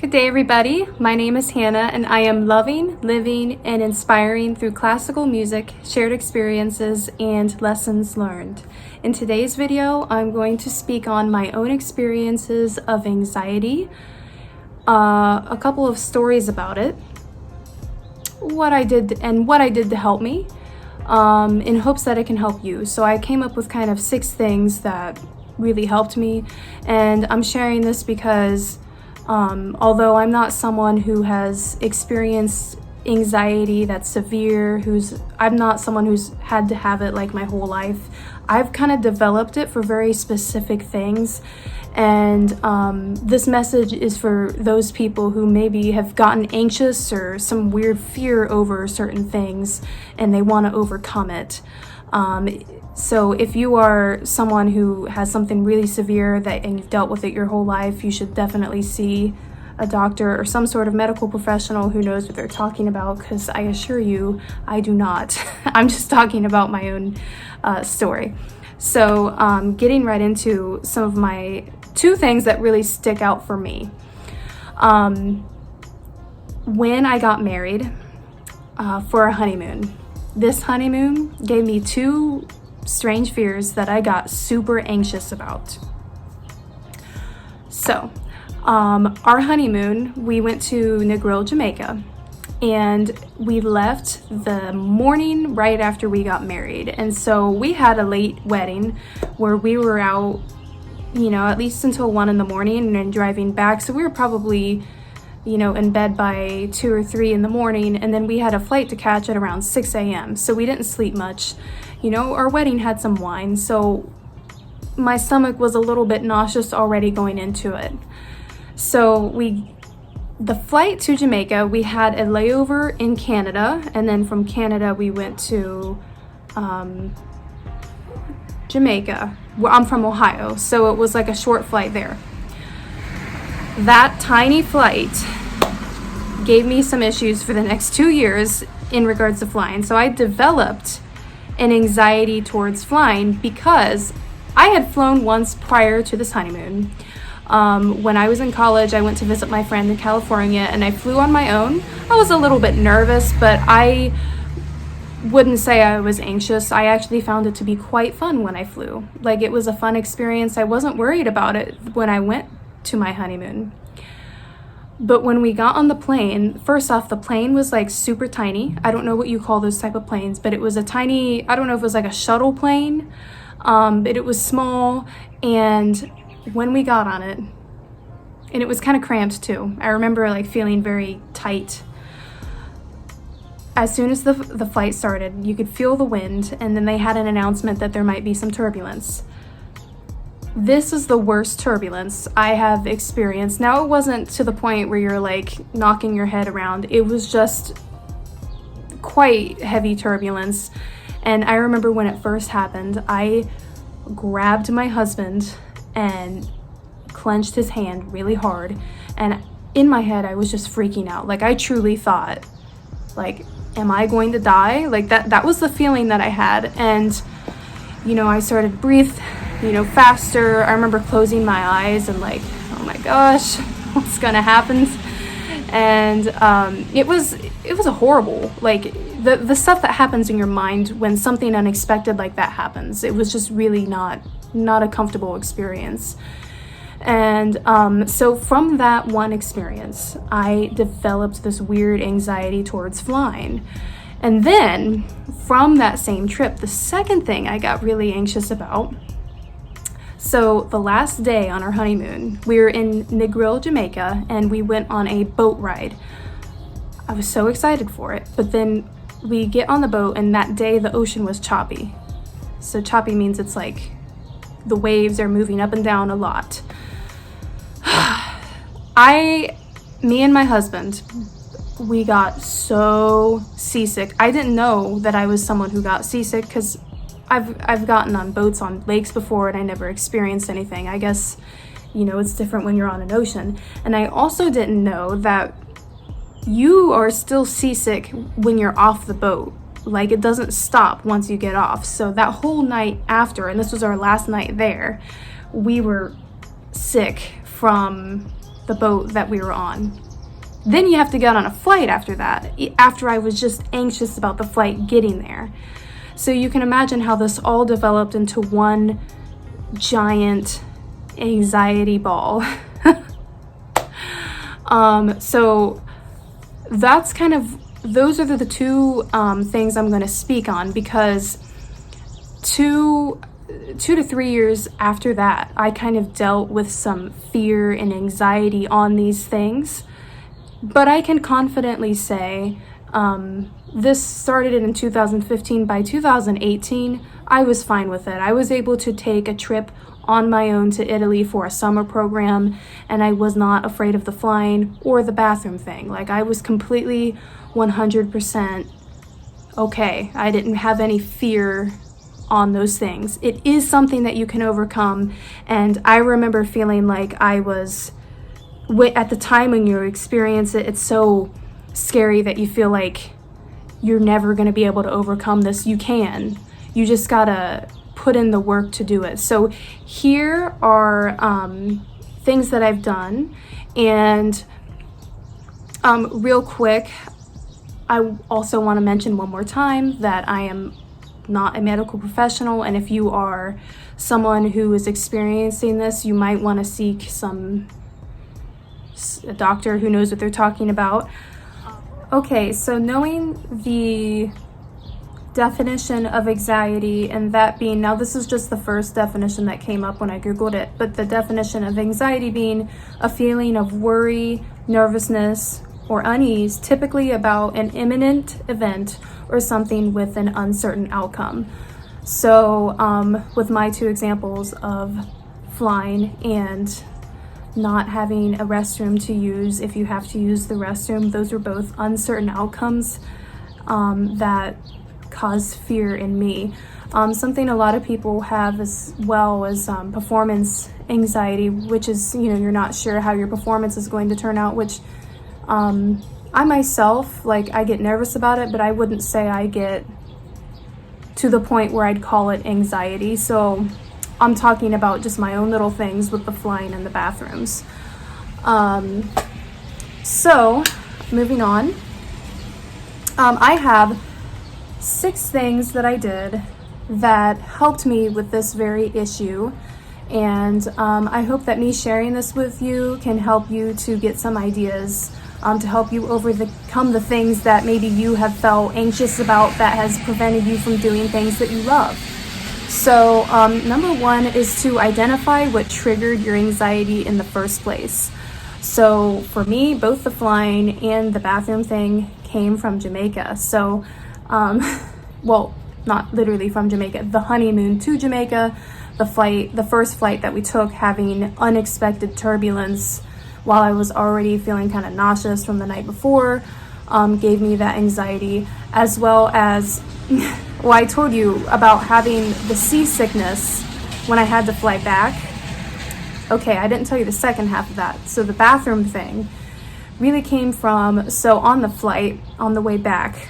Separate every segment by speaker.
Speaker 1: Good day, everybody. My name is Hannah, and I am loving, living, and inspiring through classical music, shared experiences, and lessons learned. In today's video, I'm going to speak on my own experiences of anxiety, a couple of stories about it, what I did to help me, in hopes that it can help you. So I came up with kind of 6 things that really helped me, and I'm sharing this because although I'm not someone who has experienced anxiety that's severe, I'm not someone who's had to have it like my whole life. I've kind of developed it for very specific things, and this message is for those people who maybe have gotten anxious or some weird fear over certain things and they want to overcome it. So if you are someone who has something really severe and you've dealt with it your whole life, you should definitely see a doctor or some sort of medical professional who knows what they're talking about, because I assure you, I do not. I'm just talking about my own story. So getting right into some of my 2 things that really stick out for me. When I got married for a honeymoon, this honeymoon gave me 2 strange fears that I got super anxious about. So, our honeymoon, we went to Negril, Jamaica, and we left the morning right after we got married. And so we had a late wedding where we were out, at least until 1 in the morning and then driving back. So we were probably, in bed by 2 or 3 in the morning, and then we had a flight to catch at around 6 a.m. So we didn't sleep much. Our wedding had some wine, so my stomach was a little bit nauseous already going into it. So the flight to Jamaica, we had a layover in Canada, and then from Canada we went to Jamaica. Well, I'm from Ohio, so it was like a short flight there. That tiny flight gave me some issues for the next 2 years in regards to flying. So I developed an anxiety towards flying because I had flown once prior to this honeymoon. When I was in college, I went to visit my friend in California, and I flew on my own. I was a little bit nervous, but I wouldn't say I was anxious. I actually found it to be quite fun when I flew. Like, it was a fun experience. I wasn't worried about it when I went to my honeymoon. But when we got on the plane, first off, the plane was like super tiny. I don't know what you call those type of planes, but it was a tiny, I don't know if it was like a shuttle plane, but it was small. And when we got on it, and it was kind of cramped too. I remember like feeling very tight. As soon as the flight started, you could feel the wind, and then they had an announcement that there might be some turbulence. This is the worst turbulence I have experienced. Now, it wasn't to the point where you're like knocking your head around. It was just quite heavy turbulence. And I remember when it first happened, I grabbed my husband and clenched his hand really hard. And in my head, I was just freaking out. Like, I truly thought, like, am I going to die? Like, that was the feeling that I had. And, I started to breathe faster. I remember closing my eyes and like, oh my gosh, what's gonna happen? And it was a horrible, like, the stuff that happens in your mind when something unexpected like that happens. It was just really not a comfortable experience. And so from that one experience, I developed this weird anxiety towards flying. And then from that same trip, the second thing I got really anxious about. So the last day on our honeymoon, we were in Negril, Jamaica, and we went on a boat ride. I was so excited for it, but then we get on the boat, and that day the ocean was choppy. So choppy means it's like the waves are moving up and down a lot. Me and my husband, we got so seasick. I didn't know that I was someone who got seasick because I've gotten on boats on lakes before, and I never experienced anything. I guess, it's different when you're on an ocean. And I also didn't know that you are still seasick when you're off the boat. Like, it doesn't stop once you get off. So that whole night after, and this was our last night there, we were sick from the boat that we were on. Then you have to get on a flight after that, after I was just anxious about the flight getting there. So you can imagine how this all developed into one giant anxiety ball. So that's kind of, those are the two things I'm going to speak on, because 2 to 3 years after that, I kind of dealt with some fear and anxiety on these things. But I can confidently say this started in 2015. By 2018, I was fine with it. I was able to take a trip on my own to Italy for a summer program, and I was not afraid of the flying or the bathroom thing. Like, I was completely 100% okay. I didn't have any fear on those things. It is something that you can overcome, and I remember feeling like I was, at the time when you experience it, it's so scary that you feel like you're never going to be able to overcome this. You can. You just gotta put in the work to do it. So here are things that I've done, and real quick, I also want to mention one more time that I am not a medical professional, and if you are someone who is experiencing this, you might want to seek a doctor who knows what they're talking about. Okay, so knowing the definition of anxiety, and that being, now this is just the first definition that came up when I Googled it, but the definition of anxiety being a feeling of worry, nervousness, or unease, typically about an imminent event or something with an uncertain outcome. So with my two examples of flying and not having a restroom to use if you have to use the restroom, those are both uncertain outcomes that cause fear in me. Something a lot of people have as well as performance anxiety, which is, you're not sure how your performance is going to turn out, which I myself, I get nervous about it, but I wouldn't say I get to the point where I'd call it anxiety. So I'm talking about just my own little things with the flying and the bathrooms. So moving on, I have 6 things that I did that helped me with this very issue. And I hope that me sharing this with you can help you to get some ideas to help you overcome the things that maybe you have felt anxious about that has prevented you from doing things that you love. So number 1 is to identify what triggered your anxiety in the first place. So for me, both the flying and the bathroom thing came from Jamaica. So, well, not literally from Jamaica, the honeymoon to Jamaica, the first flight that we took, having unexpected turbulence while I was already feeling kind of nauseous from the night before, gave me that anxiety, as well as, well, I told you about having the seasickness when I had to fly back. Okay, I didn't tell you the second half of that. So the bathroom thing really came from, so on the flight, on the way back,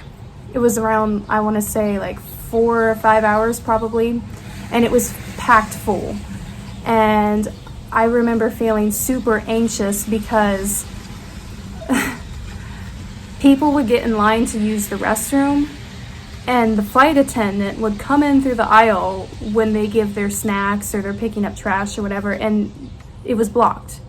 Speaker 1: it was around, I want to say 4 or 5 hours probably, and it was packed full. And I remember feeling super anxious because people would get in line to use the restroom, and the flight attendant would come in through the aisle when they give their snacks or they're picking up trash or whatever, and it was blocked.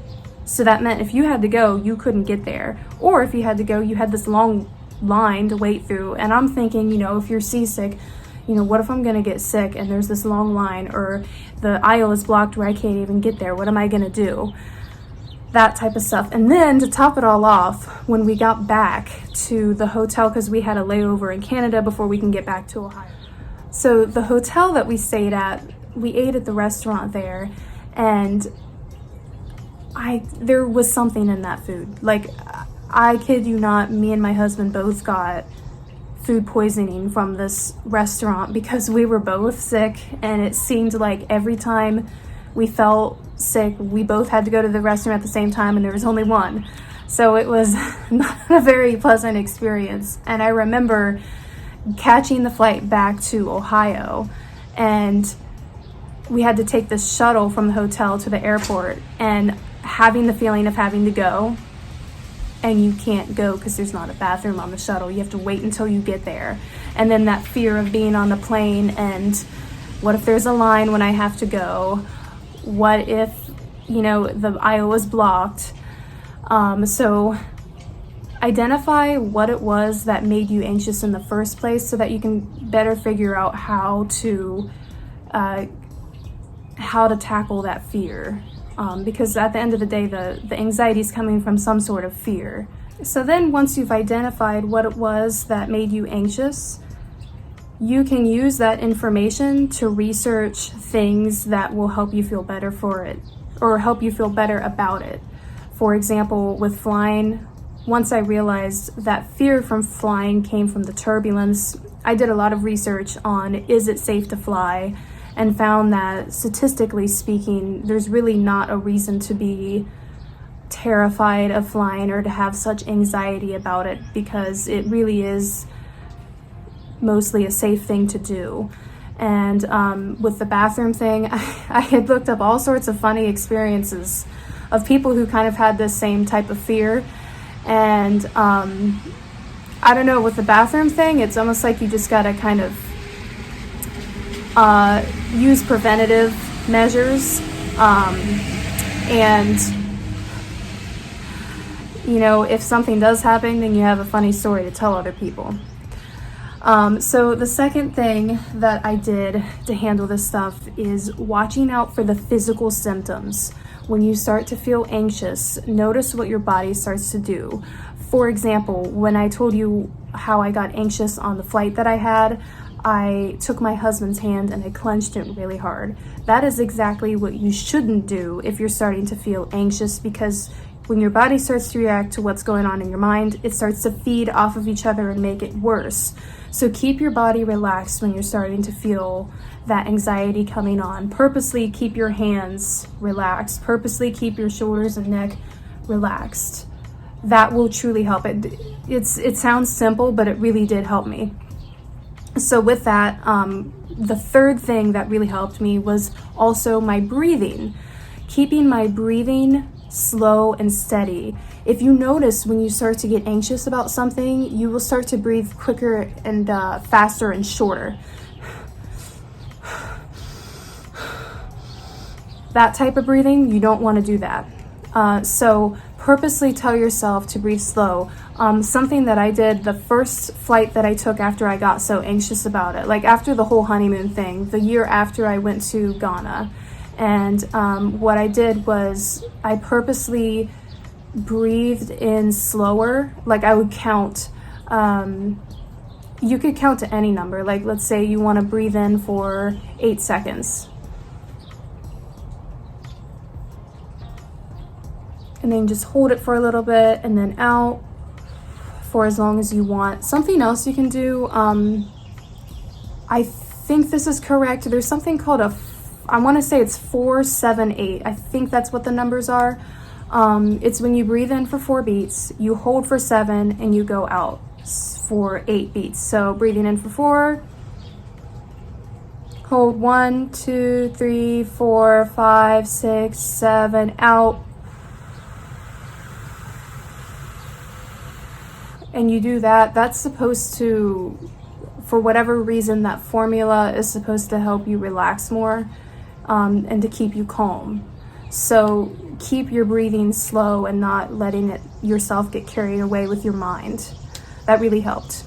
Speaker 1: So that meant if you had to go, you couldn't get there. Or if you had to go, you had this long line to wait through. And I'm thinking, if you're seasick, what if I'm gonna get sick and there's this long line, or the aisle is blocked where I can't even get there? What am I gonna do? That type of stuff. And then to top it all off, when we got back to the hotel, because we had a layover in Canada before we can get back to Ohio. So the hotel that we stayed at, we ate at the restaurant there, and there was something in that food. I kid you not, me and my husband both got food poisoning from this restaurant because we were both sick, and it seemed like every time we felt sick, we both had to go to the restroom at the same time, and there was only one. So it was not a very pleasant experience. And I remember catching the flight back to Ohio, and we had to take this shuttle from the hotel to the airport, and having the feeling of having to go, and you can't go because there's not a bathroom on the shuttle. You have to wait until you get there. And then that fear of being on the plane, and what if there's a line when I have to go? What if, the aisle is blocked? So identify what it was that made you anxious in the first place so that you can better figure out how to tackle that fear. Because at the end of the day, the anxiety is coming from some sort of fear. So then once you've identified what it was that made you anxious, you can use that information to research things that will help you feel better for it, or help you feel better about it. For example, with flying, once I realized that fear from flying came from the turbulence, I did a lot of research on, is it safe to fly? And found that statistically speaking, there's really not a reason to be terrified of flying or to have such anxiety about it, because it really is mostly a safe thing to do. And with the bathroom thing, I had looked up all sorts of funny experiences of people who kind of had this same type of fear. And I don't know, with the bathroom thing, it's almost like you just gotta kind of use preventative measures, and if something does happen, then you have a funny story to tell other people. So the second thing that I did to handle this stuff is watching out for the physical symptoms. When you start to feel anxious, notice what your body starts to do. For example, when I told you how I got anxious on the flight that I had, I took my husband's hand and I clenched it really hard. That is exactly what you shouldn't do if you're starting to feel anxious, because when your body starts to react to what's going on in your mind, it starts to feed off of each other and make it worse. So keep your body relaxed when you're starting to feel that anxiety coming on. Purposely keep your hands relaxed. Purposely keep your shoulders and neck relaxed. That will truly help. It sounds simple, but it really did help me. So with that, the third thing that really helped me was also my breathing. Keeping my breathing slow and steady. If you notice when you start to get anxious about something, you will start to breathe quicker and faster and shorter. That type of breathing, you don't want to do that. So purposely tell yourself to breathe slow. Something that I did the first flight that I took after I got so anxious about it, like after the whole honeymoon thing, the year after I went to Ghana. And what I did was I purposely breathed in slower. Like I would count, you could count to any number. Like let's say you want to breathe in for 8 seconds. And then just hold it for a little bit and then out for as long as you want. Something else you can do, I think this is correct. There's something called I want to say it's 4, 7, 8. I think that's what the numbers are. It's when you breathe in for 4 beats, you hold for 7, and you go out for 8 beats. So breathing in for 4, hold 1, 2, 3, 4, 5, 6, 7, out. And you do that. That's supposed to, for whatever reason, that formula is supposed to help you relax more. And to keep you calm. So keep your breathing slow and not letting yourself get carried away with your mind. That really helped.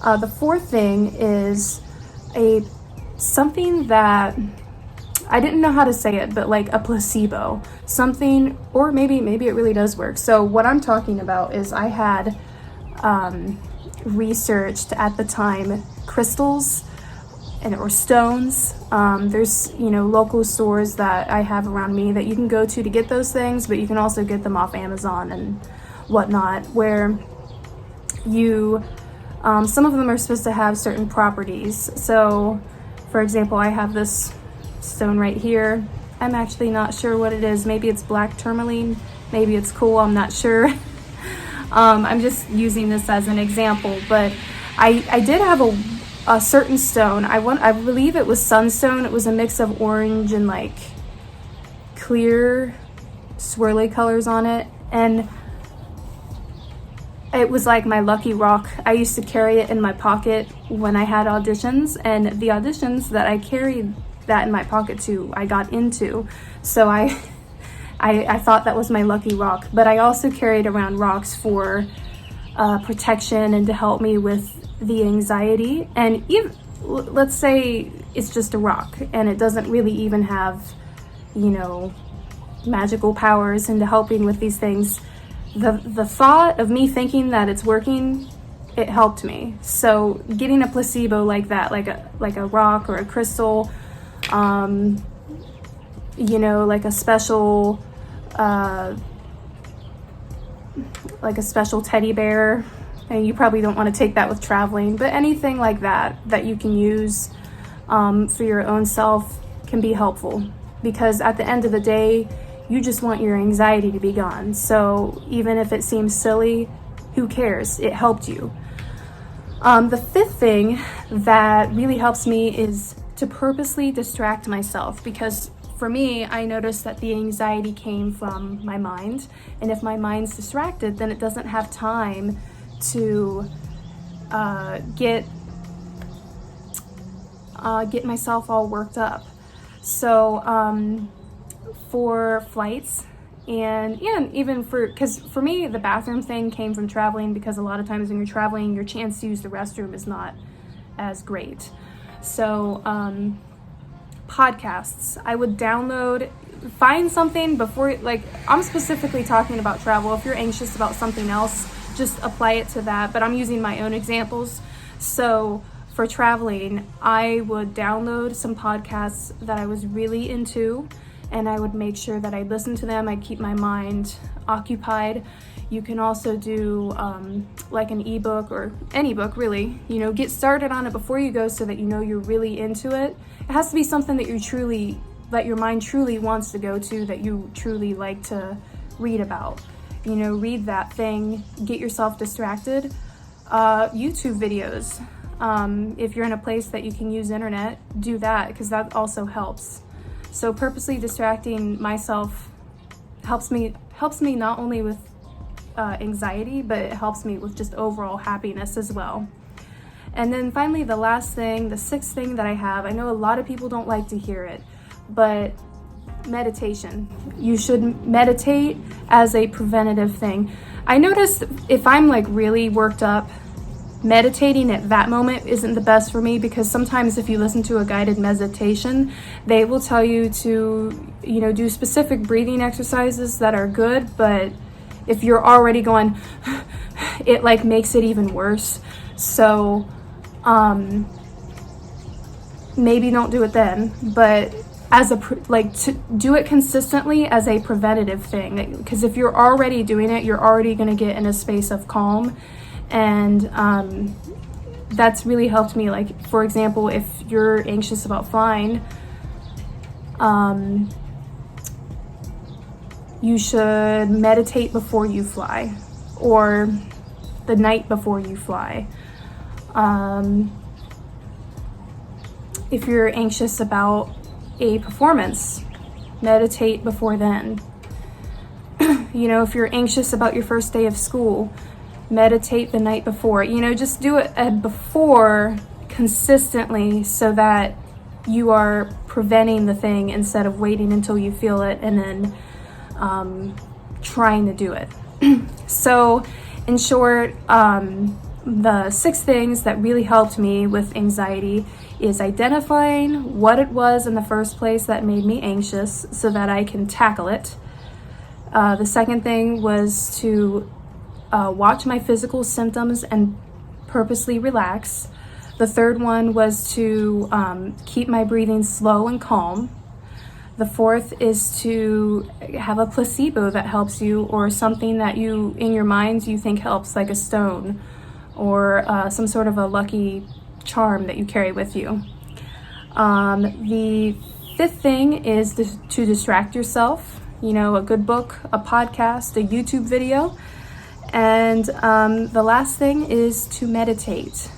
Speaker 1: The fourth thing is something that I didn't know how to say it, but like a placebo. Something, or maybe it really does work. So what I'm talking about is I had researched at the time crystals or stones. There's local stores that I have around me that you can go to get those things, but you can also get them off Amazon and whatnot, where you some of them are supposed to have certain properties. So for example, I have this stone right here. I'm actually not sure what it is. Maybe it's black tourmaline, maybe it's cool, I'm not sure. I'm just using this as an example, but I did have a certain stone. I believe it was sunstone. It was a mix of orange and like clear swirly colors on it, and it was like my lucky rock. I used to carry it in my pocket when I had auditions, and the auditions that I carried that in my pocket to, I got into. So I thought that was my lucky rock. But I also carried around rocks for protection and to help me with the anxiety. And even, let's say it's just a rock and it doesn't really even have, you know, magical powers into helping with these things. The thought of me thinking that it's working, it helped me. So getting a placebo like that, like a rock or a crystal, you know, like a special teddy bear, and you probably don't want to take that with traveling, but anything like that you can use for your own self can be helpful, because at the end of the day, you just want your anxiety to be gone. So even if it seems silly, who cares? It helped you. The fifth thing that really helps me is to purposely distract myself, because for me, I noticed that the anxiety came from my mind, and if my mind's distracted, then it doesn't have time to get myself all worked up. So for flights, and even because for me, the bathroom thing came from traveling, because a lot of times when you're traveling, your chance to use the restroom is not as great. So podcasts, I would find something before, like, I'm specifically talking about travel. If you're anxious about something else, just apply it to that, but I'm using my own examples. So for traveling, I would download some podcasts that I was really into, and I would make sure that I listen to them. I'd keep my mind occupied. You can also do like an ebook or any book, really. You know, get started on it before you go so that you know you're really into it. It has to be something that that your mind truly wants to go to, that you truly like to read about. You know, read that thing, get yourself distracted. YouTube videos. If you're in a place that you can use internet, do that, because that also helps. So purposely distracting myself helps me not only with anxiety, but it helps me with just overall happiness as well. And then finally, the sixth thing that I have, I know a lot of people don't like to hear it, but meditation. You should meditate as a preventative thing. I noticed if I'm like really worked up, meditating at that moment isn't the best for me, because sometimes if you listen to a guided meditation, they will tell you to, you know, do specific breathing exercises that are good, but if you're already going, it like makes it even worse. So maybe don't do it then, but to do it consistently as a preventative thing, because if you're already doing it, you're already going to get in a space of calm. And that's really helped me. Like, for example, if you're anxious about flying, you should meditate before you fly, or the night before you fly. If you're anxious about a performance, meditate before then. You know, if you're anxious about your first day of school, meditate the night before. You know, just do it before consistently, so that you are preventing the thing instead of waiting until you feel it and then trying to do it. So in short, the 6 things that really helped me with anxiety is identifying what it was in the first place that made me anxious so that I can tackle it. The second thing was to watch my physical symptoms and purposely relax. The third one was to keep my breathing slow and calm. The fourth is to have a placebo that helps you, or something that you, in your mind, you think helps, like a stone or some sort of a lucky charm that you carry with you. The fifth thing is to distract yourself. You know, a good book, a podcast, a YouTube video. And the last thing is to meditate.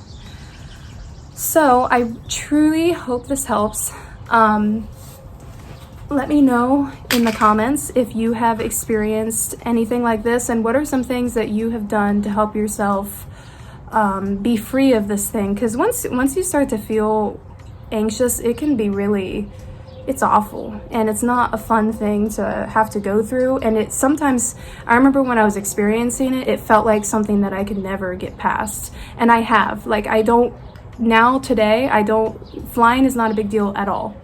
Speaker 1: So I truly hope this helps. Let me know in the comments if you have experienced anything like this, and what are some things that you have done to help yourself be free of this thing. Because once you start to feel anxious, it can be really, it's awful, and it's not a fun thing to have to go through. And it sometimes, I remember when I was experiencing it, it felt like something that I could never get past. And I have, like, I don't, now today, I don't, flying is not a big deal at all.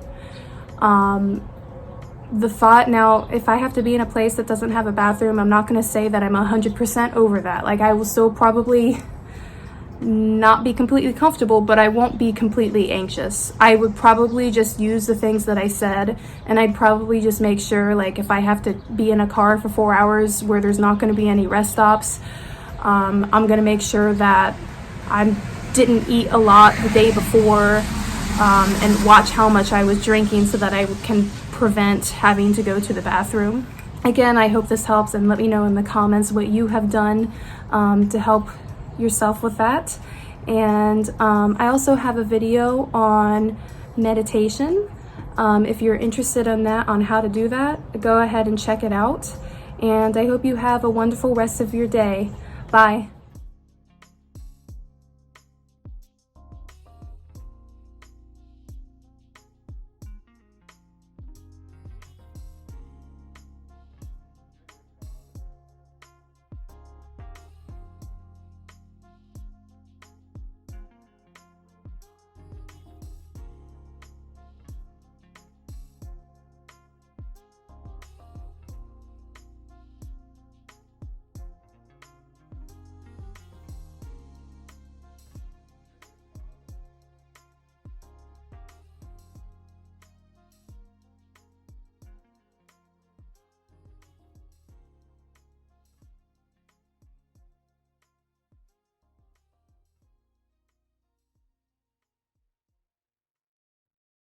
Speaker 1: The thought now, if I have to be in a place that doesn't have a bathroom, I'm not going to say that I'm 100% over that. Like, I will still probably not be completely comfortable, but I won't be completely anxious. I would probably just use the things that I said, and I'd probably just make sure, like, if I have to be in a car for 4 hours where there's not going to be any rest stops, I'm going to make sure that I didn't eat a lot the day before, and watch how much I was drinking so that I can prevent having to go to the bathroom. Again, I hope this helps, and let me know in the comments what you have done to help yourself with that. And I also have a video on meditation. If you're interested in that, on how to do that, go ahead and check it out. And I hope you have a wonderful rest of your day. Bye.